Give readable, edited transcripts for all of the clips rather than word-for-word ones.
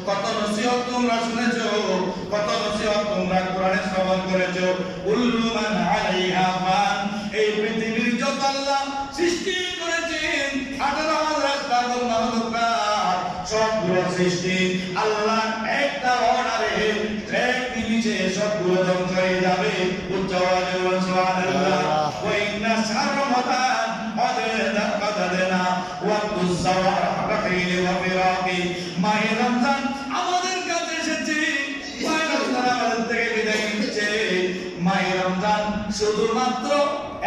কত নসিহত তোমরা শুনেছো, কত নসিহত তোমরা কোরআনে শ্রবণ করেছো। কুল্লু মান আলাইহা ফান, এই পৃথিবীর যত আল্লাহ সৃষ্টি করেছেন 18,000 রাস্তা সবগুলো সৃষ্টি আল্লাহ একটা অর্ডারে এক নিমিষে সবগুলো ধ্বংস হয়ে যাবে। উচ্চ আওয়াজে বলুন সুবহানাল্লাহ। ওয়া ইন্না শারমাতান আদাদানা ওয়া তুসাওয়া রাহিল ওয়া ফিরাকি। মাহে রমজান আমাদের কাছে এসেছে, মাহে রমজান আমাদের থেকে বিদায় নিচ্ছে। মাহে রমজান শুধুমাত্র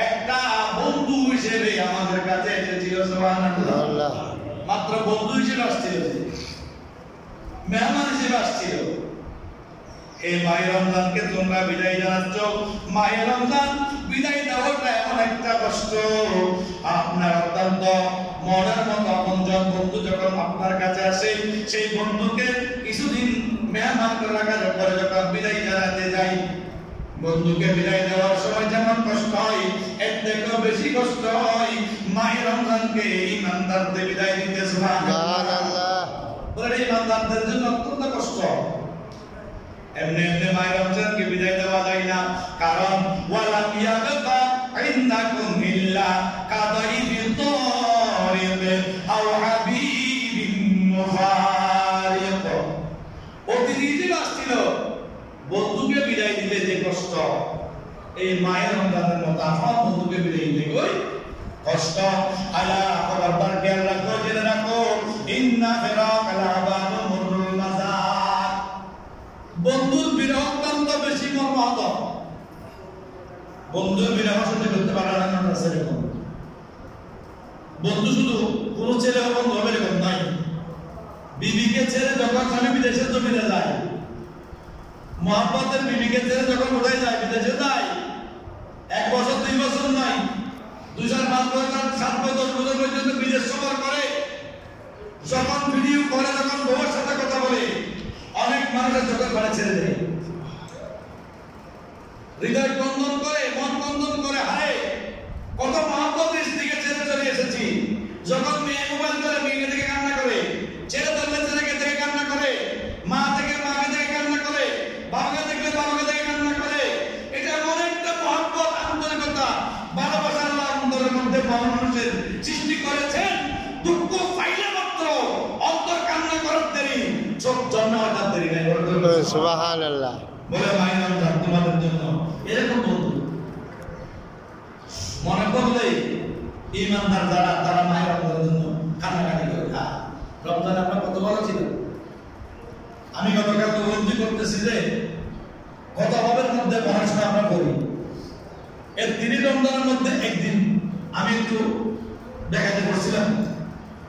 একটা বন্ধু হিসেবে আমাদের কাছে এসেছিল। সুবহানাল্লাহ। মাত্র বন্ধু হিসেবে আসছিল, মেহমান হিসেবে আসছিল। এই মাহে রমজানকে তোমরা বিদায় জানাচ্ছ। মাহে রমজান বিদায় দেওয়াটা এমন একটা কষ্ট, আপনার অত্যন্ত মনের মতো আপনজন বন্ধু যখন আপনার কাছে আসে, সেই বন্ধুকে কিছুদিন মেহমান করে রাখার পরে যখন বিদায় জানাতে যাই, বন্ধুকে বিদায় দেওয়ার সময় যেমন কষ্ট হয়, এর থেকেও বেশি কষ্ট হয় মাহে রমজানকে ইমানদারদের বিদায় দিতে। সুবহানাল্লাহ। বলে ইমানদারদের জন্য অত্যন্ত কষ্ট। এমনি এমনি মাহে রমজানকে বিদায় দেওয়া যায় না, কারণ ওয়ালাম ইয়াবকা ইনদাকুম ইল্লা কাদাইবিত তারিক আও হাবিবিন মুফারিক। অতিথি হিসেবে আসছিল, বন্ধুকে বিদায় দিতে যে কষ্ট, এই মায়ের রমজানের মতো আমার বন্ধুকে বিদায় দিতে কই কষ্ট। আলা খবরদার খেয়াল রাখো, জেনে রাখো, ইন্না ফিরাকাল আবাদু মুরুল মাজার। বন্ধুর বিরহ অত্যন্ত বেশি মর্মাহত। বন্ধুর বিরহ সহ্য করতে পারে না না সেরকম। বন্ধু শুধু কোন ছেলে বন্ধু হবে এরকম নাই। বিবিকে ছেড়ে যখন স্বামী বিদেশে জমিতে যায়, মোহাম্মতের বিবিকে ছেড়ে যখন কোথায় যায়, বিদেশে যায়, 1 বছর 2 বছর নয়, 2-5 বছর 7 বছর 10 বছর পর্যন্ত বিদেশ সফর করে, যখন ভিডিও করে, যখন বউয়ের সাথে কথা বলে, অনেক মানুষের চোখের পানি ছেড়ে দেয়, হৃদয় কন্দন করে, মন কন্দন করে। হায় কত মোহাম্মতের স্ত্রীকে ছেড়ে চলে এসেছি। যখন মেয়ে মোবাইল করে, মেয়েকে থেকে কান্না করে, ছেড়ে ধরলে ছেলেকে থেকে কান্না করে, মা থেকে মাকে থেকে কান্না করে, বাবাকে দেখলে বাবাকে থেকে কান্না করে। এটা এমন একটা মহব্বত, আন্তরিকতা, ভালোবাসা আল্লাহ অন্তরের মধ্যে মানুষের সৃষ্টি করেছেন। দুঃখ পাইলে মাত্র অন্তর কান্না করার দেরি, চোখ জন্ম হওয়ার দেরি নাই। সুবহানাল্লাহ। বলে মায়ের রমজান তোমাদের জন্য এরকম বন্ধু মনে করলে ইমানদার যারা, তারা মায়ের রমজানের জন্য কান্নাকাটি করে। রমজান আপনার কত ভালো ছিল। আমি গতকাল উপলব্ধি করতেছি যে কত ভাবের মধ্যে পড়াশোনা আমরা করি। এর 3 রমজানের মধ্যে একদিন আমি একটু দেখাতে করছিলাম,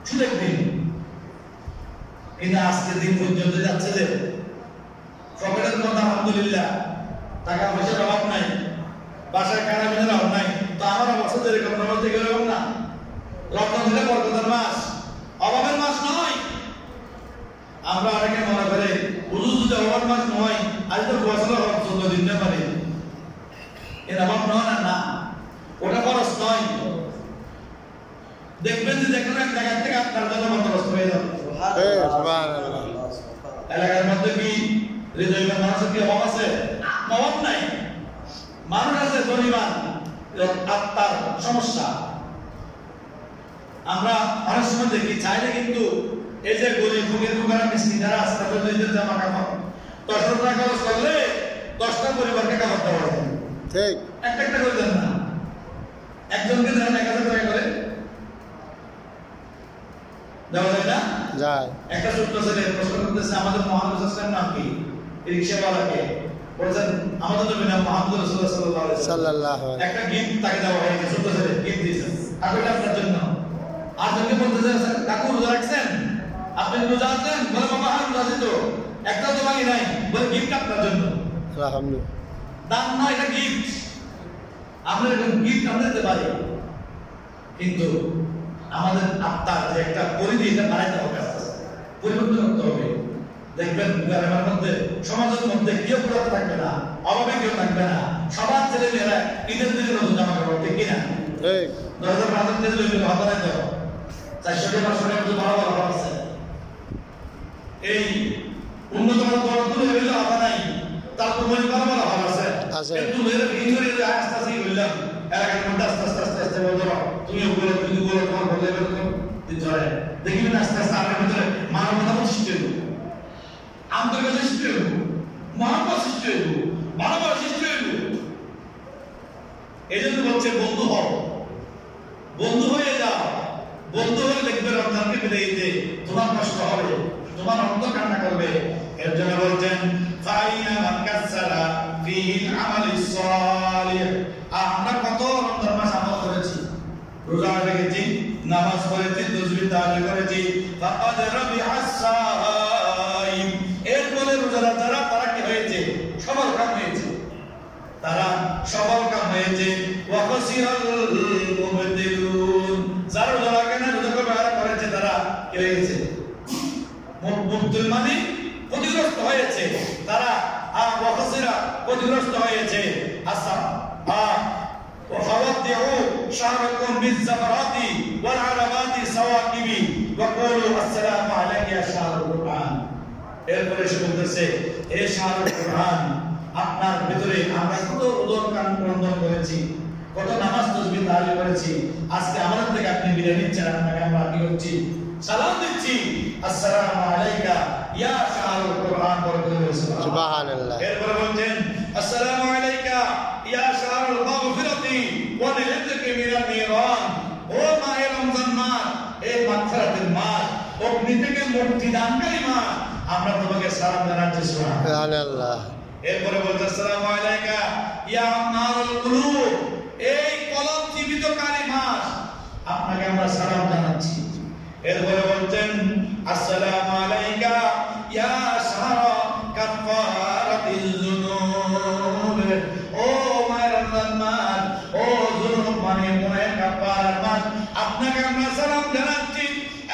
শুধু একদিন, কিন্তু আজকে দিন পর্যন্ত যাচ্ছে যে পকেটের মধ্যে আলহামদুলিল্লাহ টাকা পয়সার অভাব নাই, বাসায় খানা পিনার অভাব নাই। তো আমার অবস্থা যেরকম রমজান থেকে এরকম না। রমজান হলে বরকতের মাস, অভাবের মাস নয়। আমরা অনেকে মনে করে হুজুর যদি অভাবের মাস নয়, আজ তো বছরের অভাব 14 দিন না পারে, এর অভাব নয় না, ওটা খরচ নয়। দেখবেন যে যেকোনো এক জায়গা থেকে আপনার জন্য বন্দোবস্ত হয়ে যাবে। এলাকার মধ্যে কি হৃদয়বান মানুষের কি অভাব আছে? অভাব নাই। মানুষ আছে ধনীবান, আত্মার সমস্যা। আমরা অনেক সময় দেখি, চাইলে কিন্তু এই যে গরিব ফকির ফুকারা মিসকিন যারা আছে, তাদের নিজের জামা কাপড় 10 টাকা খরচ করলে 10টা পরিবারকে কাপড় দেওয়া যায়। ঠিক। একটা করে দেন না, একজনকে দেন 1000 টাকা করে দেওয়া যায় না? যায়। একটা ছোট্ট ছেলে প্রশ্ন করতেছে, আমাদের মুহাম্মদ সাল্লাল্লাহু আলাইহি নাম কি? রিকশাওয়ালাকে বলেছেন আমাদের নবী নাম মুহাম্মদ রাসূলুল্লাহ সাল্লাল্লাহু আলাইহি। একটা গিফট তাকে দেওয়া হয়েছে, ছোট্ট ছেলে গিফট দিয়েছেন, এটা আপনার জন্য। আর যখন বলতেছে কাকু রোজা রাখছেন, আপনি রোজা আছেন? বলে বাবা হ্যাঁ রোজা আছি তো, একটা তো বাকি নাই, বলে গিফট আপনার জন্য। আলহামদুলিল্লাহ। দাম নয়, এটা গিফট। আমরা এরকম গিফট আমরা দিতে পারি, কিন্তু আমাদের আত্মার যে একটা পরিধি, এটা বাড়াইতে হবে, পরিবর্তন করতে হবে। দেখবেন গ্রামের মধ্যে, সমাজের মধ্যে কেউ পুরাতে থাকবে না, অভাবে কেউ থাকবে না। সবার ছেলে মেয়েরা ঈদের দিনে নতুন জামা কাপড়, ঠিক কিনা? 10,000 দিলে হাতে রাখতে হবে, 400 টাকা 500 টাকা ভালো ভালো আছে। এই উন্নত মানের দূরে হইলে আদা নাই তারপর মনে ভালো ভালো ভালো আছে একটু মেরে ভিতরে আস্তে আস্তে বললাম এলাকার মধ্যে আস্তে আস্তে আস্তে আস্তে বলতো তুমি বলো তুমি বলো তোমার বলে বলতো ধরে দেখবেন আস্তে আস্তে আমার ভিতরে মানবতা সৃষ্টি হইল আন্তরিকতা সৃষ্টি হইল মহাব্বত সৃষ্টি হইল ভালোবাসা সৃষ্টি হইল এই জন্য বলছে বন্ধু হও বন্ধু হয়ে যাও বন্ধু হয়ে দেখবে রমজানকে বিদায় দিতে তোমার কষ্ট হবে তোমার অন্তর কান্না করবে এর জন্য বলছেন ফাইনা মান কাসারা ফিল আমালিস সালিহ আমরা কত রমজান মাস আমল করেছি রোজা রেখেছি নামাজ পড়েছি তাসবিহ তাহলিল করেছি ফাকাদ রাবিহাস সাইম এরপরে রোজাদার যারা তারা কি হয়েছে সফল কাম হয়েছে তারা সফল কাম হয়েছে ওয়া খাসিরাল মুবতিলুন যারা রোজা কেন রোজা করেছে তারা কি হয়েছে মুবতিল মানে ক্ষতিগ্রস্ত হয়েছে তারা ওয়া খাসিরা ক্ষতিগ্রস্ত হয়েছে আসা وَخَوَاتِّعُوا شَعْرَكُمْ بِالزَّفَرَاتِ وَالْعَلَامَاتِ سَوَاكِبِ وَقُولُوا السَّلَامُ عَلَيْكَ يَا شَهْرَ الْقُرْآنِ এরপরে সে বলতেছে হে শাহরুল কুরআন আপনার ভিতরে আমরা কত উদর কান বন্ধন করেছি কত নামাজ তাসবিহ তাহলিল করেছি আজকে আমাদের থেকে আপনি বিদায় নিচ্ছেন আপনাকে আমরা কি করছি সালাম দিচ্ছি আসসালামু আলাইকা ইয়া শাহরুল কুরআন বরকাতুহু সুবহানাল্লাহ এরপরে বলছেন আসসালামু আলাইকা ইয়া শাহরুল মাগফিরাতি ওয়া লিহিদকি মিনান নিরান ও মাহে রমজান মাস এই মাগফিরাতের মাস অগ্নি থেকে মুক্তি দানকারী মাস আমরা তোমাকে সালাম জানাচ্ছি সুবহানাল্লাহ এরপরে বলতে আসসালামু আলাইকা ইয়া আমারুল কুলুব এই কলব জীবিতকারী মাস আপনাকে আমরা সালাম জানাচ্ছি এরপরে বলতেন আসসালামু আলাইকা ইয়া শাহরা কাফারাতিল যুনুব ও মাহে রমজান মাস ও যুনুব মানে গুনাহের কাফারার মাস আপনাকে আমরা সালাম জানাচ্ছি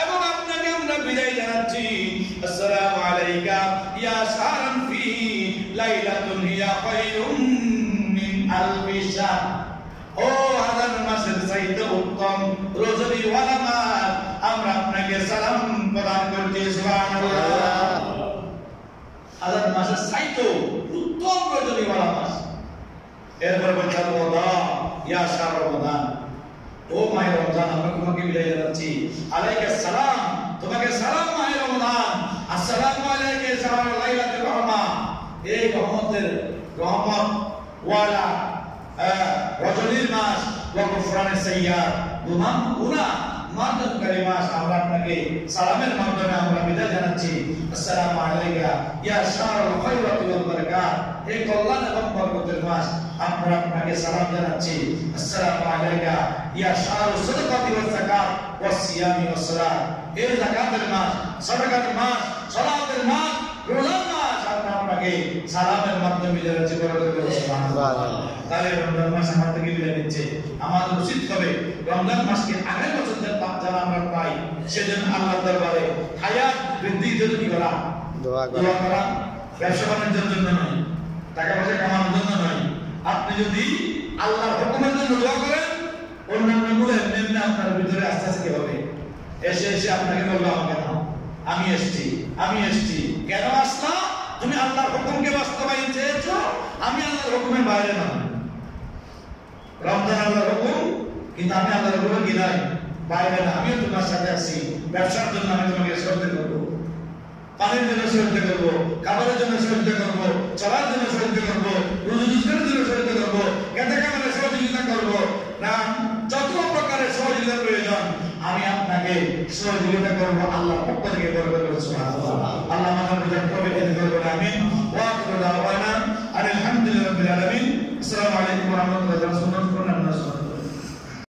এবং আপনাকে আমরা বিদায় জানাচ্ছি আসসালামু আলাইকা ইয়া শাহরান ফি লাইলাতুন হিয়া খায়রুম মিন আলফি শাহর ও হাজার মাসের চাইতে উত্তম রজনী ওয়ালা মাস আমরা আপনাকে সালাম প্রদান করছি সুবহানাল্লাহ হাজার মাসের চাইতে উত্তম রজনী ওয়ালা মাস এরপর বলছেন রমাদান ইয়া শাহর রমাদান ও মাহে রমজান আমরা তোমাকে বিদায় জানাচ্ছি আলাইকা সালাম তোমাকে সালাম মাহে রমজান আসসালামু আলাইকা ইয়া শাহর লাইলাতুল রহমা এই রহমতের রহমত ওয়ালা রজনীর মাস ওয়া গুফরানের সাইয়্যাত গুনাহ মার্জনকারী মাস আমরা আপনাকে সালামের মাধ্যমে আমরা বিদায় জানাচ্ছি আসসালামু আলাইকা ইয়া শাহরুল খায়রাতি ওয়াল বারাকাত এই কল্যাণ এবং বরকতের মাস আমরা আপনাকে সালাম জানাচ্ছি আসসালামু আলাইকা ইয়া শাহরুস সাদাকাতি ওয়াস যাকাত ওয়াস সিয়ামি ওয়াস সালাত এই যাকাতের মাস সাদাকার মাস সালাতের মাস রোজার মাস আমরা আপনাকে সালামের মাধ্যমে বিদায় জানাচ্ছি সুবহানাল্লাহ তাহলে রমজান মাস আমার থেকে বিদায় নিচ্ছে আমাদের উচিত হবে রমজান মাসকে আগের বছর যারা আমরা পাই সেজন্য আল্লাহর দরবারে হায়াত বৃদ্ধির জন্য কি করা দোয়া করা ব্যবসা বাণিজ্যের জন্য নয় টাকা পয়সা কামানোর জন্য নয় আপনি যদি আল্লাহর হুকুমের জন্য দোয়া করেন অন্যান্য গুলো এমনি এমনি আপনার ভিতরে আস্তে আস্তে হবে এসে এসে আপনাকে বলবো আমাকে নাও আমি এসেছি কেন আসলাম তুমি আল্লাহর হুকুমকে বাস্তবায়ন চেয়েছো আমি আল্লাহর হুকুমের বাইরে নয় রমজান আল্লাহর হুকুম কিন্তু আমি আল্লাহর হুকুমে কি নাই বাইরে না আমিও তোমার সাথে আছি ব্যবসার জন্য আমি তোমাকে সহযোগিতা করবো পানির জন্য সহযোগিতা করবো খাবারের জন্য সহযোগিতা করবো চলার জন্য সহযোগিতা করবো রোজগারের জন্য সহযোগিতা করবো খেতে খাবারের সহযোগিতা করবো না যত প্রকারের সহযোগিতা প্রয়োজন আমি আপনাকে সহযোগিতা করবো আল্লাহর পক্ষ থেকে করবো সুবহানাল্লাহ আল্লাহ আমাদের বুঝার তৌফিক দান করুন আমিন ওয়া আখিরু দাওয়ানা আলহামদুলিল্লাহি রাব্বিল আলামিন আসসালামু আলাইকুম ওয়া রাহমাতুল্লাহি ওয়া বারাকাতুহু